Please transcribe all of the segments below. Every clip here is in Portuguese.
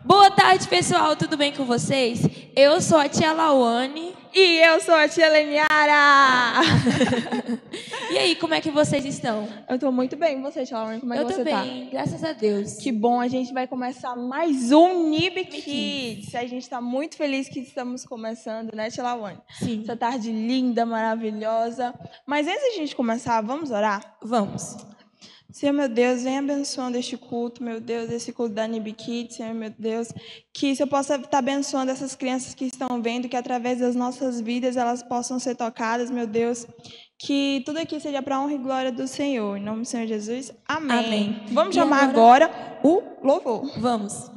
Boa tarde, pessoal. Tudo bem com vocês? Eu sou a tia Lawane. E eu sou a tia Leniara. E aí, como é que vocês estão? Eu estou muito bem. E você, tia Lawane, como é que você tá? Eu tô bem, graças a Deus. Que bom, a gente vai começar mais um NIB Kids. A gente está muito feliz que estamos começando, né, tia Lawane? Sim. Essa tarde linda, maravilhosa. Mas antes de a gente começar, vamos orar? Vamos. Senhor, meu Deus, vem abençoando este culto, meu Deus, esse culto da NIB Kids, Senhor, meu Deus, que eu possa estar abençoando essas crianças que estão vendo, que através das nossas vidas elas possam ser tocadas, meu Deus, que tudo aqui seja para a honra e glória do Senhor. Em nome do Senhor Jesus, amém. Amém. Vamos chamar agora o louvor. Vamos.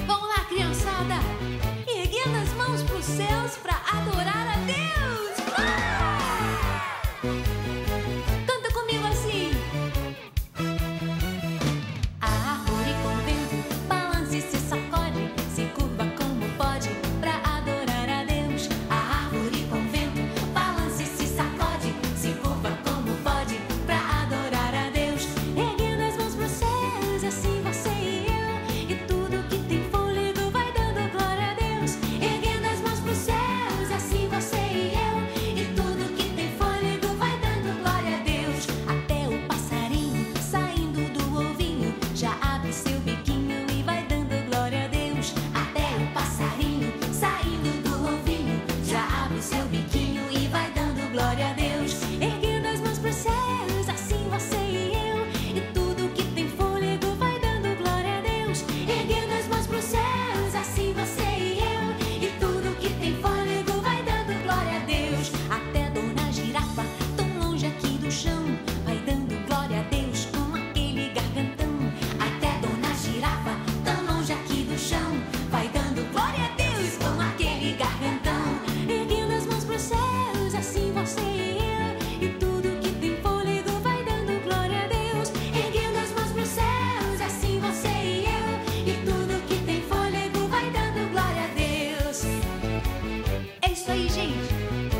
Vamos lá, criançada! Erguendo as mãos para os céus para adorar a Deus! Canta comigo assim! A árvore com o vento balança e se sacode, se curva como pode para adorar a Deus. A árvore com o vento balança e se sacode, se curva como pode para adorar a Deus. Erguendo as mãos para os céus, assim você e eu, e tudo que tem fôlego vai dando glória a Deus. Erguendo as mãos para os céus, assim você e eu, e tudo que tem fôlego vai dando glória a Deus. Até o passarinho saindo do ovinho já abre seu biquinho e vai dando glória a Deus. Até o passarinho saindo do ovinho já abre seu biquinho e vai dando glória a Deus. Erguendo as mãos para os céus, assim você e eu, e tudo que tem fôlego vai dando glória a Deus. Erguendo as mãos para os céus, assim você e eu, e tudo que tem fôlego vai dando glória a Deus. Até Dona Girafa, tão longe aqui do chão, vai dando glória a Deus com aquele gargantão. Até Dona Girafa, tão longe aqui do chão, vai dando glória a Deus com aquele gargantão. Erguendo as mãos para os céus, assim você e eu, e tudo que tem fôlego vai dando glória a Deus. Erguendo as mãos para os céus, assim você e eu, e tudo que tem fôlego vai dando glória a Deus. É isso aí, gente.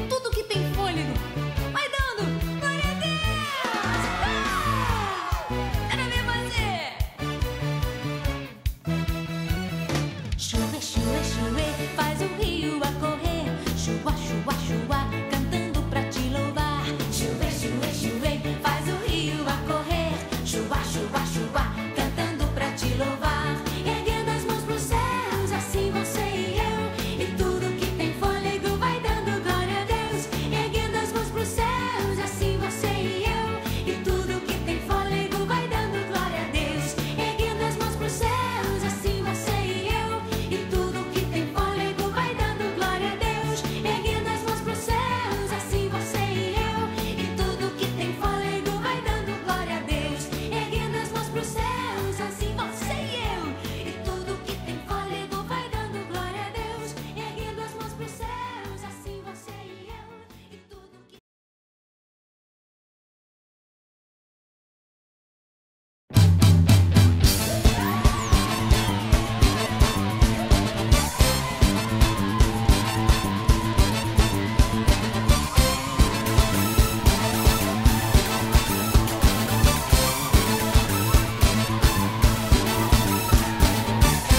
Tudo que tem fôlego vai dando glória a Deus. Era bem fazer. Chuva, chuva, chuva, faz o rio a correr. Chuva, chuva, chuva, cantando pra te louvar. Chuva, chuva, chuva, faz o rio a correr. Chuva, chuva, chuva, cantando pra te louvar. Erguendo as mãos pros céus, assim você e eu, e tudo que tem fôlego vai dando glória a Deus. Erguendo as mãos pros céus, assim você e eu, e tudo que tem fôlego vai dando glória a Deus. Erguendo as mãos pros céus, assim você e eu, e tudo que tem fôlego vai dando glória a Deus. Erguendo as mãos pros céus, assim você e eu, e tudo que tem fôlego vai dando glória a Deus. Erguendo as mãos pros céus, assim você e eu, e tudo que tem fôlego vai dando glória a Deus. Erguendo as mãos pros céus, assim você e eu, e tudo que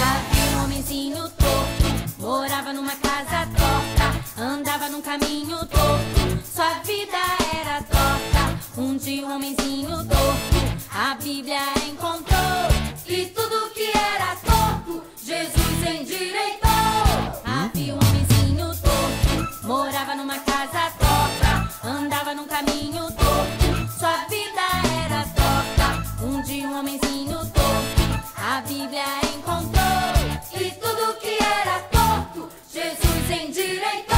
Havia um homenzinho torto, morava numa casa torta, andava num caminho torto, sua vida era torta. Um dia um homenzinho torto, a Bíblia encontrou, e tudo que era torto, Jesus endireitou. Havia um homenzinho torto, morava numa casa torta, andava num caminho torto, sua vida era torta. Um dia um homenzinho torto, a Bíblia encontrou, e tudo que era torto, Jesus endireitou.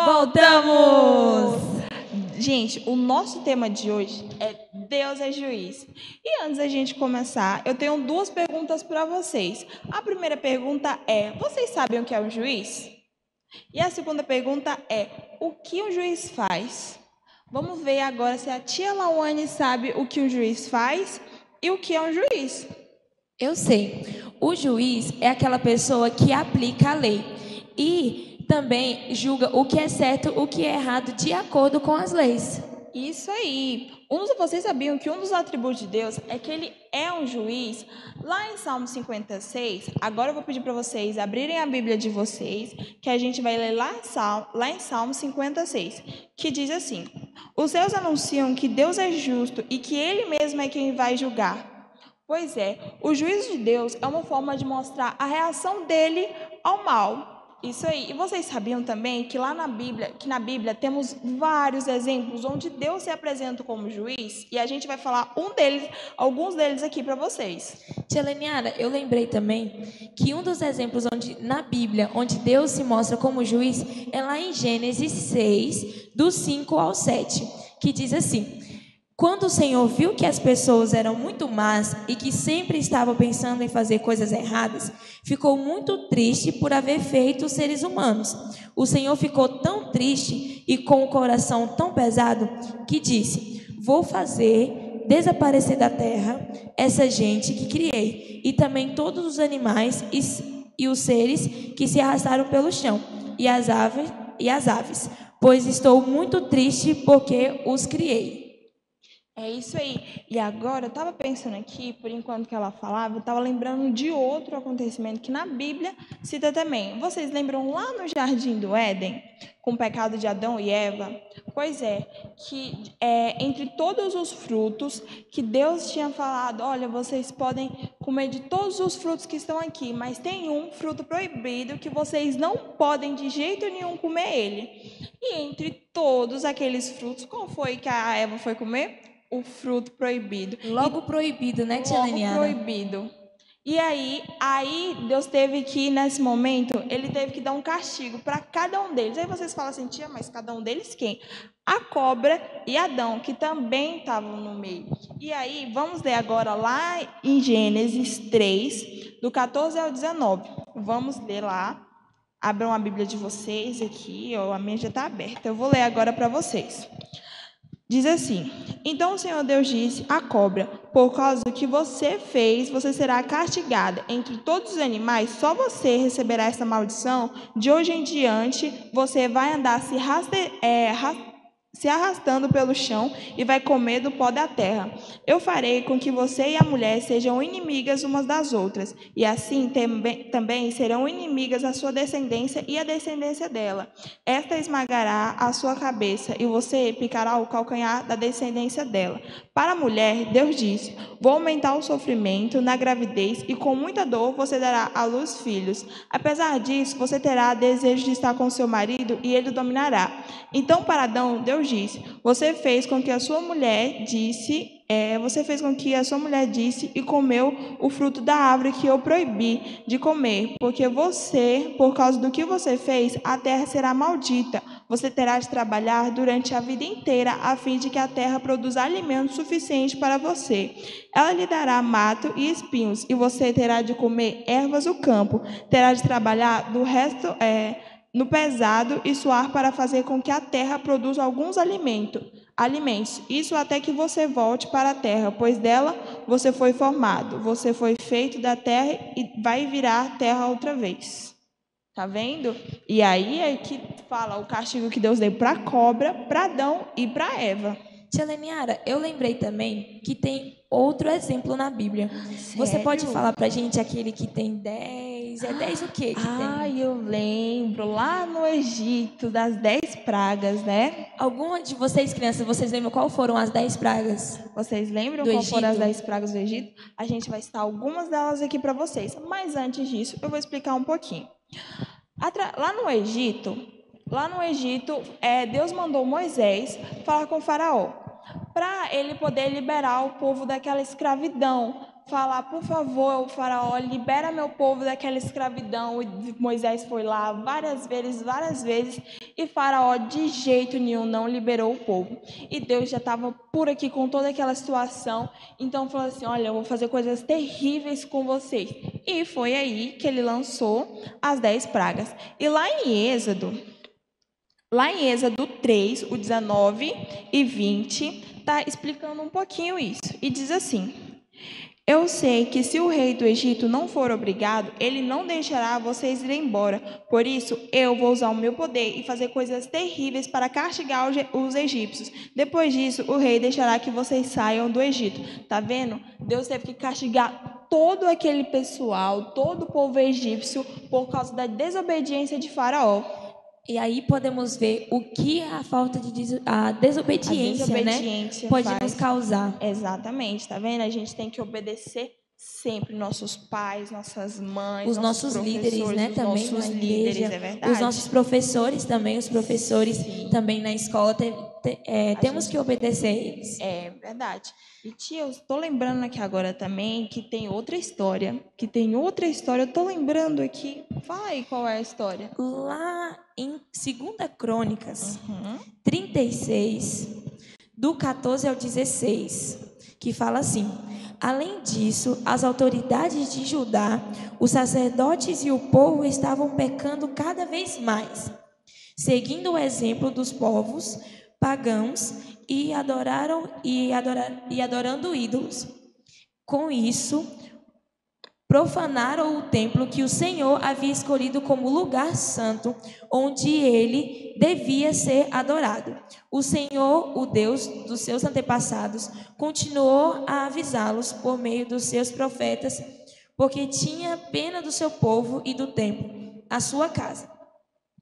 Voltamos! Gente, o nosso tema de hoje é Deus é juiz. E antes da gente começar, eu tenho duas perguntas para vocês. A primeira pergunta é: vocês sabem o que é um juiz? E a segunda pergunta é: o que um juiz faz? Vamos ver agora se a tia Lawane sabe o que um juiz faz e o que é um juiz. Eu sei. O juiz é aquela pessoa que aplica a lei e também julga o que é certo, o que é errado, de acordo com as leis. Isso aí. Vocês sabiam que um dos atributos de Deus é que ele é um juiz? Lá em Salmo 56, agora eu vou pedir para vocês abrirem a Bíblia de vocês, que a gente vai ler lá em Salmo 56, que diz assim: os céus anunciam que Deus é justo e que ele mesmo é quem vai julgar. Pois é, o juízo de Deus é uma forma de mostrar a reação dele ao mal. Isso aí. E vocês sabiam também que lá na Bíblia temos vários exemplos onde Deus se apresenta como juiz? E a gente vai falar alguns deles aqui para vocês. Tia Leniara, eu lembrei também que um dos exemplos na Bíblia, onde Deus se mostra como juiz, é lá em Gênesis 6, do 5 ao 7, que diz assim: quando o Senhor viu que as pessoas eram muito más e que sempre estavam pensando em fazer coisas erradas, ficou muito triste por haver feito os seres humanos. O Senhor ficou tão triste e com o coração tão pesado que disse: vou fazer desaparecer da terra essa gente que criei, e também todos os animais e os seres que se arrastaram pelo chão, e as aves, pois estou muito triste porque os criei. É isso aí. E agora, eu estava pensando aqui, por enquanto que ela falava, eu estava lembrando de outro acontecimento que na Bíblia cita também. Vocês lembram lá no Jardim do Éden, com o pecado de Adão e Eva? Pois é, que entre todos os frutos que Deus tinha falado, olha, vocês podem comer de todos os frutos que estão aqui, mas tem um fruto proibido que vocês não podem de jeito nenhum comer ele. E entre todos aqueles frutos, qual foi que a Eva foi comer? O fruto proibido. Logo proibido, né, tia Leniara? Logo proibido. E aí Deus teve que, nesse momento, ele teve que dar um castigo para cada um deles. Aí vocês falam assim: tia, mas cada um deles quem? A cobra e Adão, que também estavam no meio. E aí, vamos ler agora lá em Gênesis 3, do 14 ao 19. Vamos ler lá. Abram a Bíblia de vocês aqui, ó, a minha já está aberta. Eu vou ler agora para vocês. Diz assim: então o Senhor Deus disse à cobra: por causa do que você fez, você será castigada. Entre todos os animais, só você receberá essa maldição. De hoje em diante, você vai andar se arrastando pelo chão e vai comer do pó da terra. Eu farei com que você e a mulher sejam inimigas umas das outras, e assim também serão inimigas a sua descendência e a descendência dela. Esta esmagará a sua cabeça, e você picará o calcanhar da descendência dela. Para a mulher, Deus disse: vou aumentar o sofrimento na gravidez, e com muita dor você dará à luz filhos. Apesar disso, você terá desejo de estar com seu marido, e ele o dominará. Então, para Adão, Deus disse: você fez com que a sua mulher disse e comeu o fruto da árvore que eu proibi de comer, porque por causa do que você fez, a terra será maldita. Você terá de trabalhar durante a vida inteira, a fim de que a terra produza alimento suficiente para você. Ela lhe dará mato e espinhos, e você terá de comer ervas do campo. Terá de trabalhar no pesado e suar para fazer com que a terra produza alguns alimentos. Isso até que você volte para a terra, pois dela você foi formado. Você foi feito da terra e vai virar terra outra vez. Tá vendo? E aí é que fala o castigo que Deus deu para a cobra, para Adão e para Eva. Tia Leniara, eu lembrei também que tem outro exemplo na Bíblia. Sério? Você pode falar pra gente aquele que tem 10? É 10 o quê que tem? Eu lembro. Lá no Egito, das 10 pragas, né? Alguma de vocês, crianças, vocês lembram qual foram as 10 pragas? Vocês lembram do qual Egito? foram as 10 pragas do Egito? A gente vai citar algumas delas aqui para vocês. Mas antes disso, eu vou explicar um pouquinho. Lá no Egito, Deus mandou Moisés falar com o faraó, para ele poder liberar o povo daquela escravidão. falar, por favor, o faraó, libera meu povo daquela escravidão. E Moisés foi lá várias vezes, e faraó de jeito nenhum não liberou o povo. E Deus já estava por aqui com toda aquela situação, então falou assim, olha, eu vou fazer coisas terríveis com vocês. E foi aí que ele lançou as 10 pragas. E lá em Êxodo 3, o 19 e 20, está explicando um pouquinho isso. E diz assim: eu sei que se o rei do Egito não for obrigado, ele não deixará vocês ir embora. Por isso, eu vou usar o meu poder e fazer coisas terríveis para castigar os egípcios. Depois disso, o rei deixará que vocês saiam do Egito. Tá vendo? Deus teve que castigar todo aquele pessoal, todo o povo egípcio, por causa da desobediência de Faraó. E aí podemos ver o que a falta de a desobediência, né, pode nos causar. Exatamente, tá vendo? A gente tem que obedecer sempre nossos pais, nossas mães, os nossos líderes, né, também na igreja, é verdade. Os nossos professores também, os professores também na escola, temos que obedecer eles. É verdade. E tia, eu estou lembrando aqui agora também que tem outra história. Eu estou lembrando aqui. Fala aí qual é a história. Lá em 2 Crônicas 36, do 14 ao 16, que fala assim: além disso, as autoridades de Judá, os sacerdotes e o povo estavam pecando cada vez mais, seguindo o exemplo dos povos pagãos e adorando ídolos. Com isso, profanaram o templo que o Senhor havia escolhido como lugar santo, onde ele devia ser adorado. O Senhor, o Deus dos seus antepassados, continuou a avisá-los por meio dos seus profetas, porque tinha pena do seu povo e do templo, a sua casa.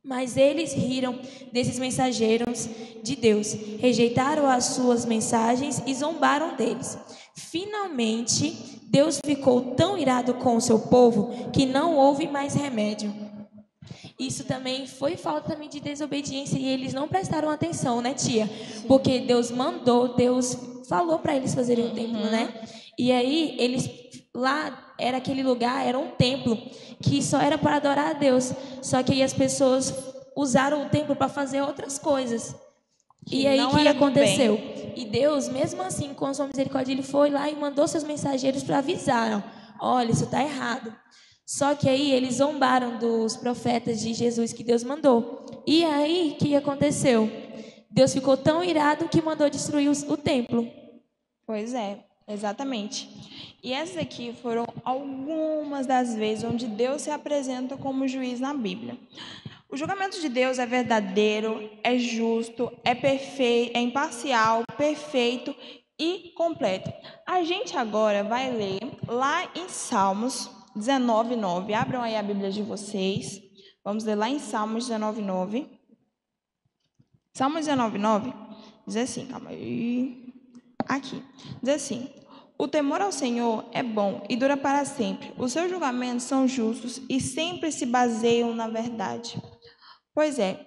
Mas eles riram desses mensageiros de Deus, rejeitaram as suas mensagens e zombaram deles. Finalmente, Deus ficou tão irado com o seu povo que não houve mais remédio. Isso também foi falta também de desobediência e eles não prestaram atenção, né, tia? Porque Deus mandou, Deus falou para eles fazerem o templo, né? E aí eles lá era aquele lugar, era um templo que só era para adorar a Deus. Só que aí as pessoas usaram o templo para fazer outras coisas. E aí o que aconteceu? E Deus, mesmo assim, com a sua misericórdia, ele foi lá e mandou seus mensageiros para avisar: olha, isso está errado. Só que aí eles zombaram dos profetas de Jesus que Deus mandou. E aí o que aconteceu? Deus ficou tão irado que mandou destruir o templo. Pois é, exatamente. E essas aqui foram algumas das vezes onde Deus se apresenta como juiz na Bíblia. O julgamento de Deus é verdadeiro, é justo, é perfeito, é imparcial, perfeito e completo. A gente agora vai ler lá em Salmos 19:9. Abram aí a Bíblia de vocês. Vamos ler lá em Salmos 19:9. Salmos 19:9 diz assim, calma aí. Aqui. Diz assim: o temor ao Senhor é bom e dura para sempre. Os seus julgamentos são justos e sempre se baseiam na verdade. Pois é.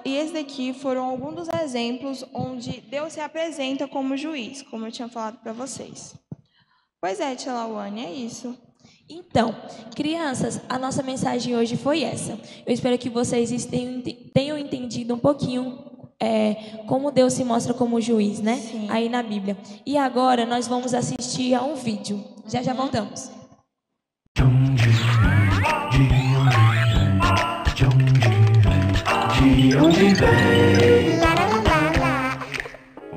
E esses daqui foram alguns dos exemplos onde Deus se apresenta como juiz, como eu tinha falado para vocês. Pois é, tia Lawane, é isso. Então, crianças, a nossa mensagem hoje foi essa. Eu espero que vocês tenham entendido um pouquinho como Deus se mostra como juiz, né? Sim. Aí na Bíblia. E agora nós vamos assistir a um vídeo. Já voltamos.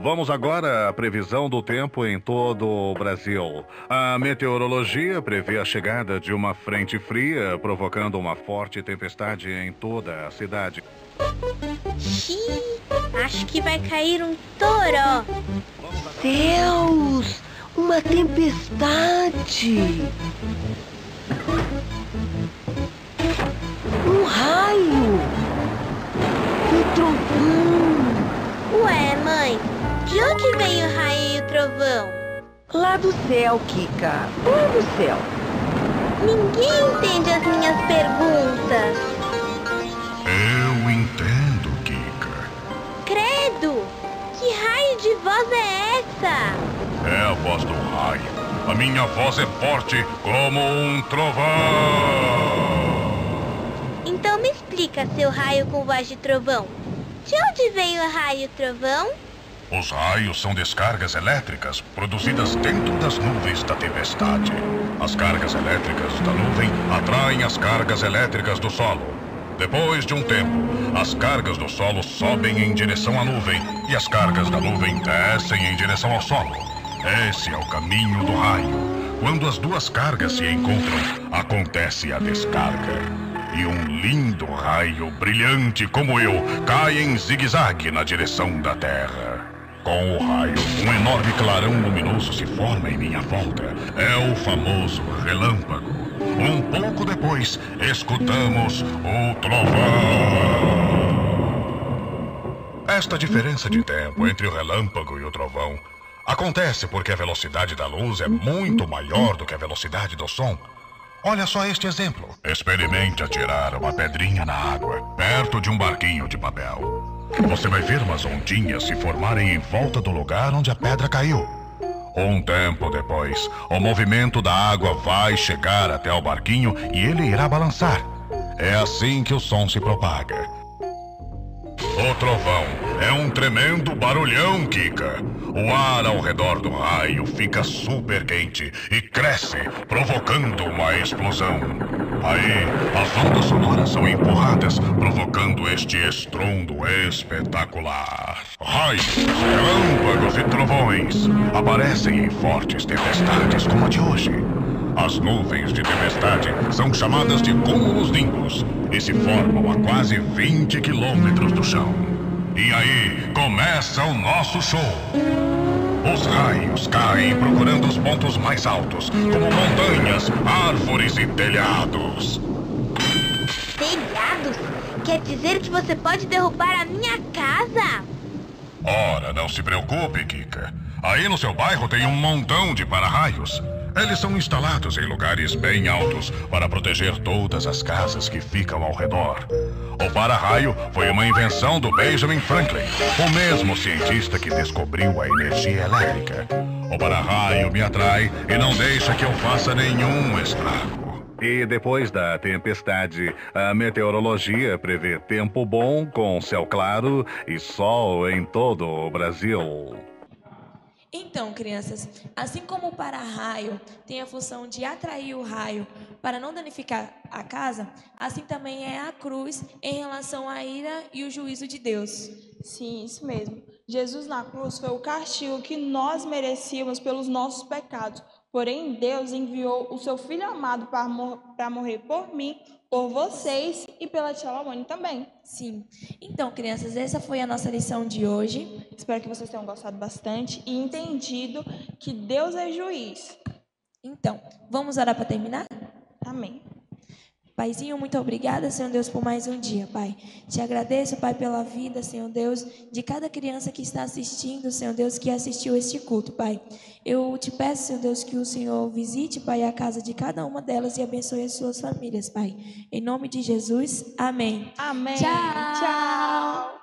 Vamos agora à previsão do tempo em todo o Brasil. A meteorologia prevê a chegada de uma frente fria, provocando uma forte tempestade em toda a cidade. Xiii, acho que vai cair um toró. Deus, uma tempestade. Um raio. Um trovão. Ué, mãe, de onde vem o raio e o trovão? Lá do céu, Kika. Lá do céu. Ninguém entende as minhas perguntas. Eu entendo, Kika. Credo! Que raio de voz é essa? É a voz do raio. A minha voz é forte como um trovão. Então me explica, seu raio com voz de trovão. De onde veio o raio e o trovão? Os raios são descargas elétricas produzidas dentro das nuvens da tempestade. As cargas elétricas da nuvem atraem as cargas elétricas do solo. Depois de um tempo, as cargas do solo sobem em direção à nuvem e as cargas da nuvem descem em direção ao solo. Esse é o caminho do raio. Quando as duas cargas se encontram, acontece a descarga. E um lindo raio brilhante como eu cai em zigue-zague na direção da Terra. Com o raio, um enorme clarão luminoso se forma em minha volta. É o famoso relâmpago. Um pouco depois, escutamos o trovão. Esta diferença de tempo entre o relâmpago e o trovão acontece porque a velocidade da luz é muito maior do que a velocidade do som. Olha só este exemplo. Experimente atirar uma pedrinha na água, perto de um barquinho de papel. Você vai ver umas ondinhas se formarem em volta do lugar onde a pedra caiu. Um tempo depois, o movimento da água vai chegar até o barquinho e ele irá balançar. É assim que o som se propaga. O trovão é um tremendo barulhão, Kika. O ar ao redor do raio fica super quente e cresce, provocando uma explosão. Aí, as ondas sonoras são empurradas, provocando este estrondo espetacular. Raios, relâmpagos e trovões aparecem em fortes tempestades como a de hoje. As nuvens de tempestade são chamadas de cúmulos nimbus e se formam a quase 20 quilômetros do chão. E aí começa o nosso show. Os raios caem procurando os pontos mais altos, como montanhas, árvores e telhados. Telhados? Quer dizer que você pode derrubar a minha casa? Ora, não se preocupe, Kika. Aí no seu bairro tem um montão de para-raios. Eles são instalados em lugares bem altos para proteger todas as casas que ficam ao redor. O para-raio foi uma invenção do Benjamin Franklin, o mesmo cientista que descobriu a energia elétrica. O para-raio me atrai e não deixa que eu faça nenhum estrago. E depois da tempestade, a meteorologia prevê tempo bom com céu claro e sol em todo o Brasil. Então, crianças, assim como o para-raio tem a função de atrair o raio para não danificar a casa, assim também é a cruz em relação à ira e o juízo de Deus. Sim, isso mesmo. Jesus na cruz foi o castigo que nós merecíamos pelos nossos pecados. Porém, Deus enviou o seu Filho amado para morrer por mim, por vocês e pela tia Lawane também. Sim. Então, crianças, essa foi a nossa lição de hoje. Espero que vocês tenham gostado bastante e entendido que Deus é juiz. Então, vamos orar para terminar? Amém. Paizinho, muito obrigada, Senhor Deus, por mais um dia, Pai. Te agradeço, Pai, pela vida, Senhor Deus, de cada criança que está assistindo, Senhor Deus, que assistiu este culto, Pai. Eu te peço, Senhor Deus, que o Senhor visite, Pai, a casa de cada uma delas e abençoe as suas famílias, Pai. Em nome de Jesus, amém. Amém. Tchau. Tchau.